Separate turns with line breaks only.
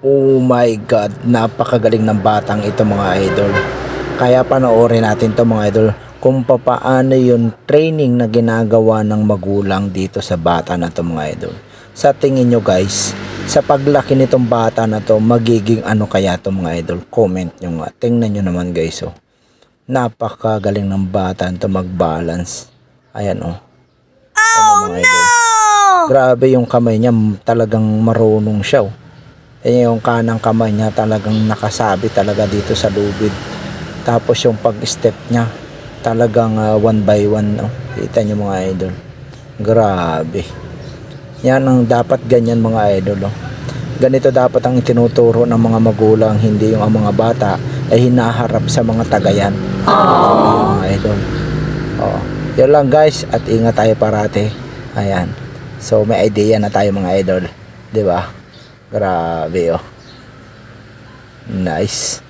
Oh my God, napakagaling ng batang ito mga idol. Kaya panoorin natin to mga idol kung papaano yung training na ginagawa ng magulang dito sa bata na to mga idol. Sa tingin nyo guys, sa paglaki nitong bata na to, magiging ano kaya to mga idol? Comment nyo nga. Tingnan nyo naman guys oh. Napakagaling ng bata to mag-balance. Ayan oh. Ano mga idol? Grabe yung kamay niya, talagang marunong siya oh. Yung kanang kamay niya talagang nakasabi talaga dito sa lubid. Tapos yung pag-step niya talagang one by one. Oh. Kita niyo mga idol. Grabe. Yan ang dapat ganyan mga idol. Oh. Ganito dapat ang itinuturo ng mga magulang, hindi yung ang mga bata ay hinaharap sa mga tagayan. Mga idol. Oh. Yun lang guys at ingat tayo parati. Ayan. So may idea na tayo mga idol. 'Di ba? Grabe oh. Nice.